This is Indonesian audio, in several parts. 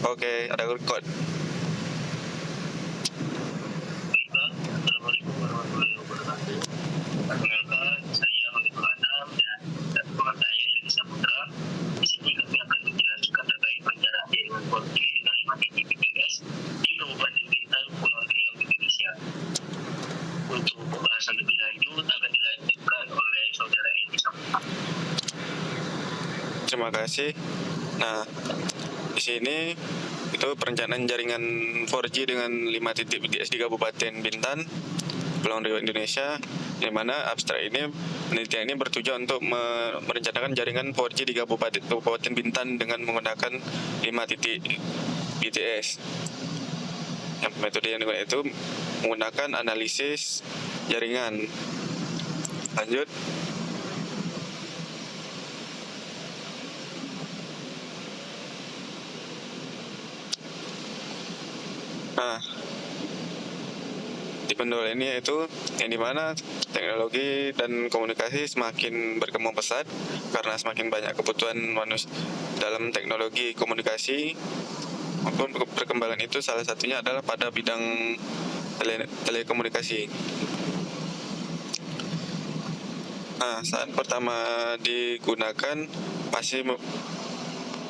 Oke, ada record. Assalamualaikum warahmatullahi wabarakatuh. Perkenalkan, saya Maulidul Anam dan teman saya Elisa Saputra. Di sini kami akan menjelaskan terkait perencanaan jaringan 4G dengan 5 BTS di Kabupaten Bintan, Pulau Riau, Indonesia. Untuk pembahasan lebih lanjut akan dilanjutkan oleh saudara Elisa Saputra. Terima kasih. Nah, di sini itu perencanaan jaringan 4G dengan 5 titik BTS di Kabupaten Bintan, Pulau Riau, Indonesia, di mana abstrak ini penelitian ini bertujuan untuk merencanakan jaringan 4G di Kabupaten Bintan dengan menggunakan 5 titik BTS. Yang metode yang digunakan itu menggunakan analisis jaringan. Lanjut. Nah, di pendul ini yaitu yang dimana teknologi dan komunikasi semakin berkembang pesat karena semakin banyak kebutuhan manusia dalam teknologi komunikasi maupun perkembangan itu salah satunya adalah pada bidang telekomunikasi. Nah, saat pertama digunakan pasti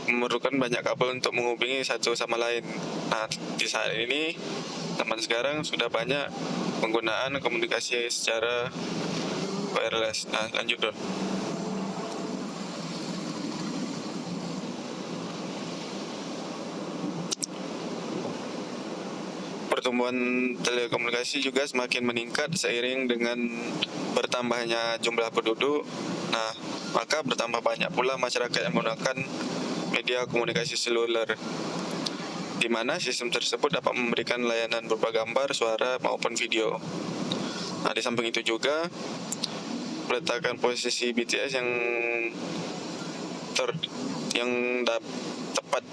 memerlukan banyak kabel untuk menghubungi satu sama lain. Nah, di saat ini zaman sekarang sudah banyak penggunaan komunikasi secara wireless. Nah, lanjut dong. Pertumbuhan telekomunikasi juga semakin meningkat seiring dengan bertambahnya jumlah penduduk. Nah, maka bertambah banyak pula masyarakat yang menggunakan media komunikasi seluler, di mana sistem tersebut dapat memberikan layanan berupa gambar, suara, maupun video. Nah, di samping itu juga peletakan posisi BTS yang tepat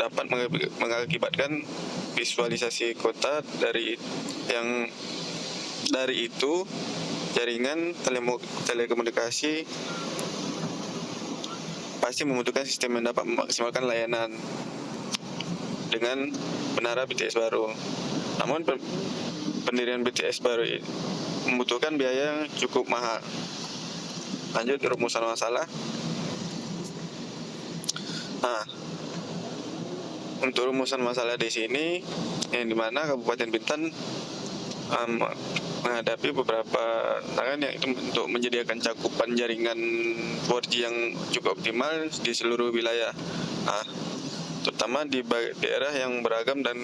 dapat mengakibatkan visualisasi kota dari itu jaringan telekomunikasi pasti membutuhkan sistem yang dapat memaksimalkan layanan dengan menara BTS baru. Namun pendirian BTS baru ini membutuhkan biaya yang cukup mahal. Lanjut rumusan masalah. Nah, untuk rumusan masalah di sini yang dimana Kabupaten Bintan menghadapi beberapa tantangan yang itu untuk menyediakan cakupan jaringan 4G yang cukup optimal di seluruh wilayah. Nah, terutama di daerah yang beragam dan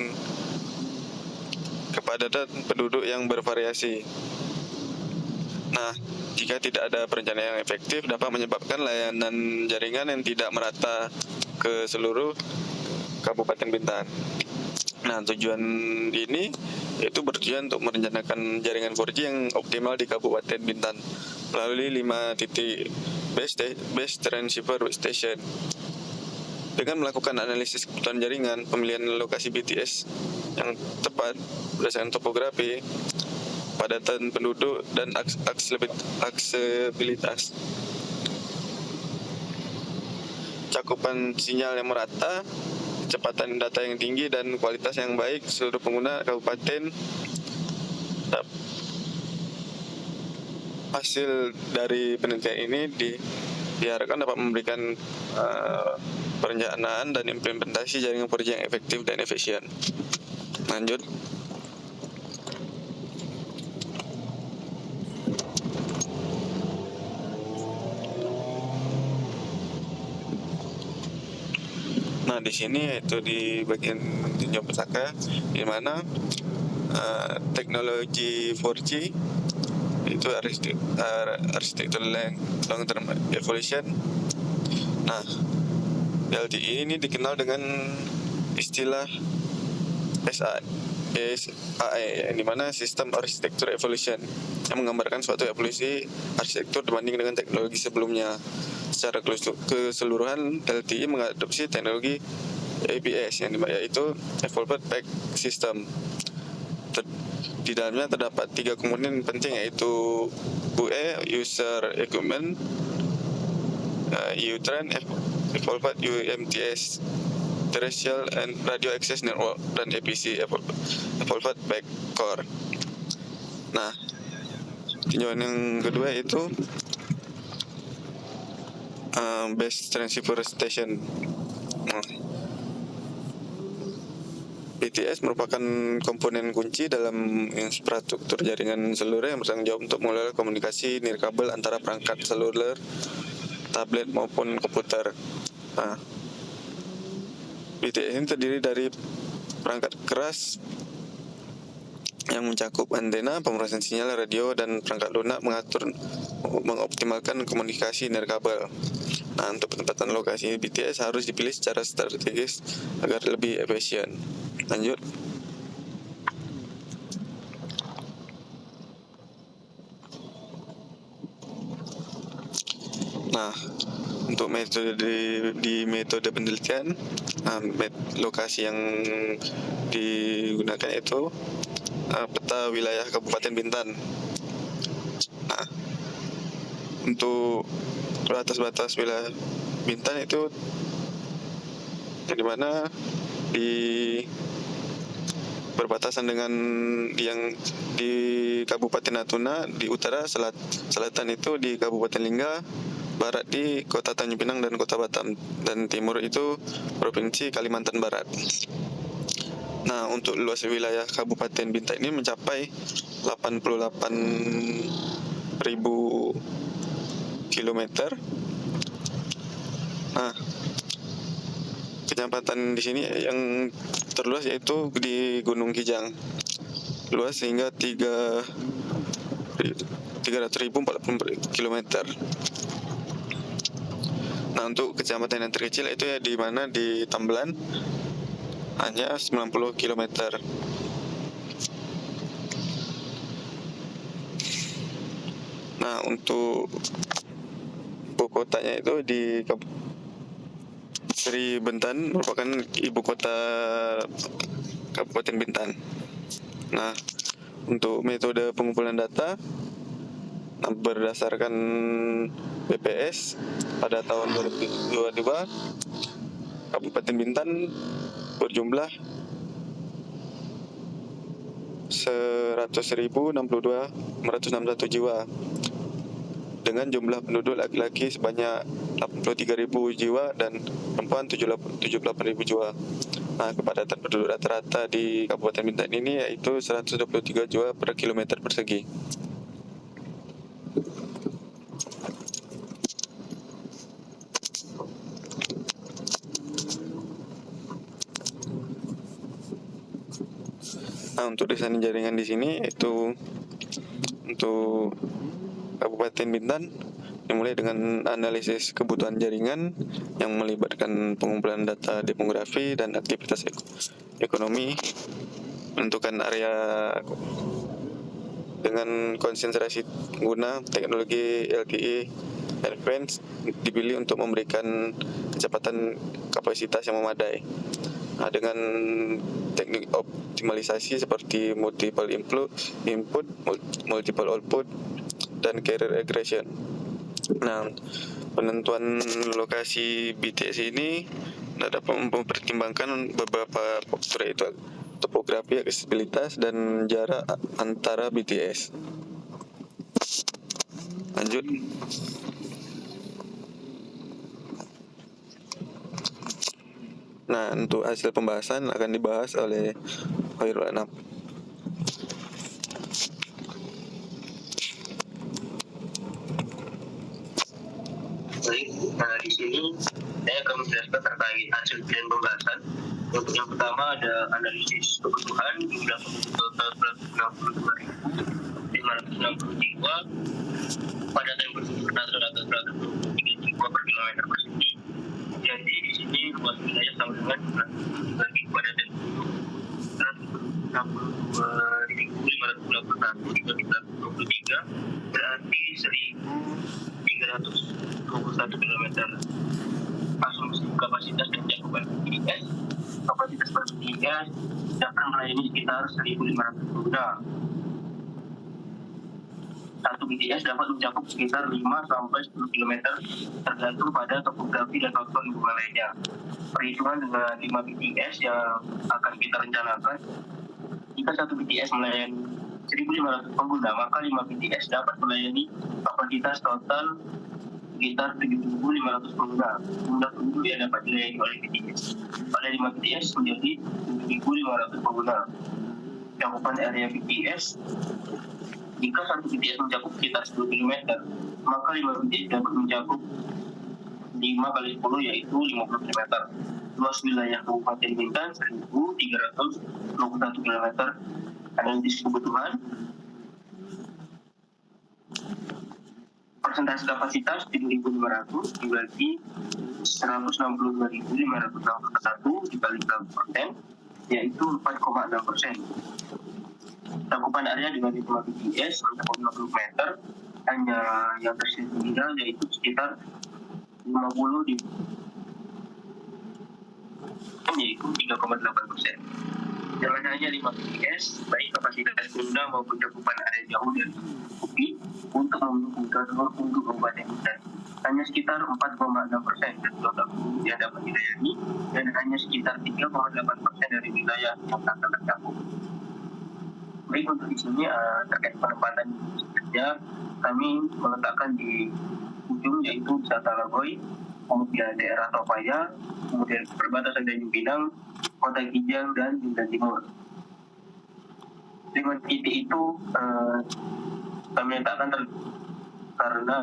kepadatan penduduk yang bervariasi. Nah, jika tidak ada perencanaan yang efektif dapat menyebabkan layanan jaringan yang tidak merata ke seluruh Kabupaten Bintan. Nah, tujuan ini yaitu bertujuan untuk merencanakan jaringan 4G yang optimal di Kabupaten Bintan melalui 5 titik base transceiver station. Dengan melakukan analisis kebutuhan jaringan, pemilihan lokasi BTS yang tepat berdasarkan topografi, padatan penduduk, dan aksesibilitas. Cakupan sinyal yang merata, kecepatan data yang tinggi, dan kualitas yang baik seluruh pengguna kabupaten. Hasil dari penelitian ini diharapkan dapat memberikan perencanaan dan implementasi jaringan 4G yang efektif dan efisien. Lanjut. Nah, di sini yaitu di bagian tinjau pusaka di mana teknologi 4G itu arsitektur long term evolution. Nah, LTE ini dikenal dengan istilah SAE, yang dimana sistem arsitektur evolution, yang menggambarkan suatu evolusi arsitektur dibanding dengan teknologi sebelumnya. Secara keseluruhan, LTE mengadopsi teknologi ABS, yaitu Evolved Back System. Di dalamnya terdapat 3 komponen penting, yaitu UE, User Equipment, U-Trend, Evolved UMTS. Terrestrial and Radio Access Network, dan EPC, Evolved Backcore. Nah, tinjauan yang kedua itu Base Transceiver Station. Nah, BTS merupakan komponen kunci dalam infrastruktur jaringan seluler yang bertanggung jawab untuk mengelola komunikasi nirkabel antara perangkat seluler, tablet maupun komputer. Nah, BTS ini terdiri dari perangkat keras yang mencakup antena, pemrosesan sinyal radio, dan perangkat lunak mengoptimalkan komunikasi nirkabel. Nah, untuk penempatan lokasi BTS harus dipilih secara strategis agar lebih efisien. Lanjut. Nah, untuk metode di metode penelitian, lokasi yang digunakan itu peta wilayah Kabupaten Bintan. Nah, untuk batas-batas wilayah Bintan itu di mana di berbatasan dengan yang di Kabupaten Natuna, di utara selatan itu di Kabupaten Lingga, barat di Kota Tanjung Pinang dan Kota Batam, dan timur itu Provinsi Kalimantan Barat. Nah, untuk luas wilayah Kabupaten Bintan ini mencapai 88.000 kilometer. Nah, kecamatan di sini yang terluas yaitu di Gunung Kijang, luas hingga 300.040 kilometer. Nah, untuk kecamatan yang terkecil itu ya di mana di Tambelan, hanya 90 kilometer. Nah, untuk ibu kotanya itu di Sri Bentan, merupakan ibu kota Kabupaten Bintan. Nah, untuk metode pengumpulan data berdasarkan BPS pada tahun 2022, Kabupaten Bintan berjumlah 100.062.561 jiwa dengan jumlah penduduk laki-laki sebanyak 83.000 jiwa dan perempuan 78.000 jiwa. Nah, kepadatan penduduk rata-rata di Kabupaten Bintan ini yaitu 123 jiwa per kilometer persegi. Nah, untuk desain jaringan di sini itu untuk Kabupaten Bintan dimulai dengan analisis kebutuhan jaringan yang melibatkan pengumpulan data demografi dan aktivitas ekonomi, menentukan area dengan konsentrasi pengguna teknologi LTE advanced dipilih untuk memberikan kecepatan kapasitas yang memadai. Nah, dengan teknik optimalisasi seperti multiple input, multiple output, dan carrier aggregation. Nah, penentuan lokasi BTS ini dapat mempertimbangkan beberapa faktor, yaitu topografi, aksesibilitas, dan jarak antara BTS. Lanjut. Nah, untuk hasil pembahasan akan dibahas oleh Khairul Anam. Baik, nah di sini saya akan menjelaskan terkait hasil dan pembahasan. Untuk yang pertama ada analisis kebutuhan jumlah penduduk total 162.560 jiwa, padatan penduduk rata-rata 123 jiwa per kilometer persegi. Jadi di sini luas wilayah sama dengan bagi padatan penduduk 162.561 dibagi 123 berarti 1.321 km. Asumsi kapasitas dan cakupan BTS, kapasitas per BTS dapat melayani sekitar 1.500 pengguna. satu BTS dapat mencakup sekitar 5 sampai 10 km tergantung pada topografi dan faktor lingkungan lainnya. Perhitungan dengan 5 BTS yang akan kita rencanakan, jika satu BTS melayani 1.500 pengguna, maka 5 BTS dapat melayani kapasitas total sekitar 7.500 pengguna. Jumlah penduduk yang dapat dilayani oleh BTS pada 5 BTS menjadi 7.500 pengguna. Cakupan area BTS, jika satu BTS mencakup sekitar 10 km, maka 5 BTS dapat mencakup 5 kali 10 yaitu 50 km. Luas wilayah Kabupaten Bintan 1.321 km. Analisis kebutuhan, persentase kapasitas 7.500 dibagi 162.561 dikali 100%, yaitu 4,6%. Cakupan area dengan 5 BTS mencakup 50 meter, hanya yang tersedia yaitu sekitar 50 yaitu 3,8%. Jangan hanya 5 BTS, baik kapasitas pengguna maupun cakupan area jauh dari bukit untuk mendukung jalur untuk Kabupaten Bintan. Hanya sekitar 4,6% dari total penduduk yang dapat dilayani dan hanya sekitar 3,8% dari wilayah yang akan tercakup. Baik, untuk di sini terkait penempatan kerja, kami meletakkan di ujung yaitu Wisata Lagoy, kemudian daerah Topaya, kemudian perbatasan Tanjung Pinang, Kota Kijang, dan Bintan Timur. Dengan titik itu kami letakkan karena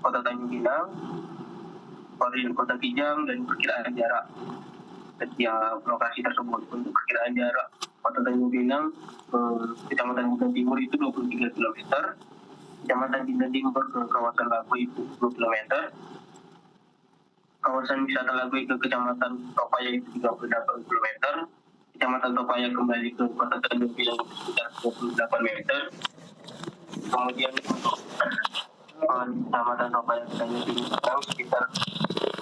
Kota Tanjung Pinang, Kota Kijang, dan perkiraan jarak setiap lokasi tersebut. Untuk perkiraan jarak Kota Tanjung Pinang ke Kecamatan Bintan Timur itu 23 km, Kecamatan Bintan Timur ke kawasan Lagoy itu 10 km, kawasan wisata Lagoy ke Kecamatan Topaya itu 38 km, Kecamatan Topaya kembali ke Kota Tanjung Pinang sekitar 28 meter, kemudian untuk Kecamatan Topaya ke Tanjung Pinang sekitar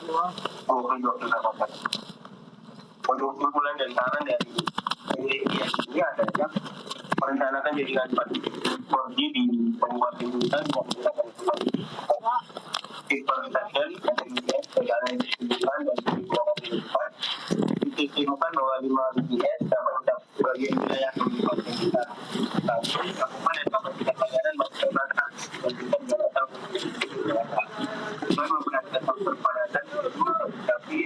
22 km. Untuk kumpulan dan saran dari penelitian ini adalah merencanakan jaringan 4G di Kabupaten Bintan yang menggunakan tipe stasiun dan distribusikan dan distribusikan di depan. Ditemukan bahwa 5 BTS dapat mencakup sebagian wilayah Kabupaten Bintan. Namun, cakupan dan kapasitas layanan masih terbatas dan tidak datang dengan menggunakan faktor padatan tapi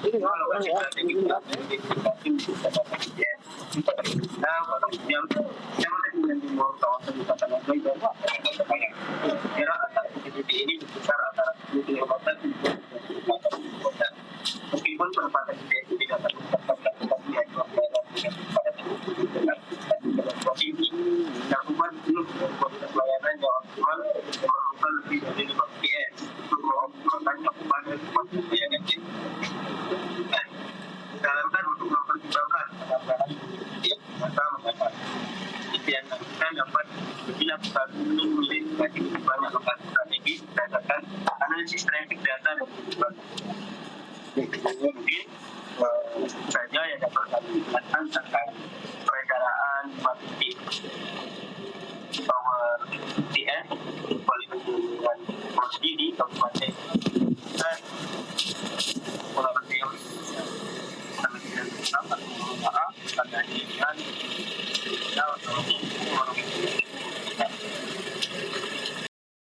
tidak lokasi strategi identifikasi wisata BTS bisa terhubung atau jam Bintan Timur kawasan wisata Lagoy dan Topaya. Jarak antara titik ini berkisar antara 10 km hingga 20 km. Meskipun penempatan BTS tidak terdapat tapi hanya pada titik dengan posisi cakupan belum kualitas layanan yang optimal memerlukan lebih dari 5 BTS untuk mengoptimalkan cakupan dan kualitas layanan. Disarankan untuk mempertimbangkan penambahan BTS maka mengapa impian kita dapat dilakukan untuk mengidentifikasi lebih banyak lokasi strategis berdasarkan analisis traffic data dan kebutuhan. Mungkin saja yang dapat kami jelaskan terkait perencanaan titik power BTS kualitas dengan posisi di Kabupaten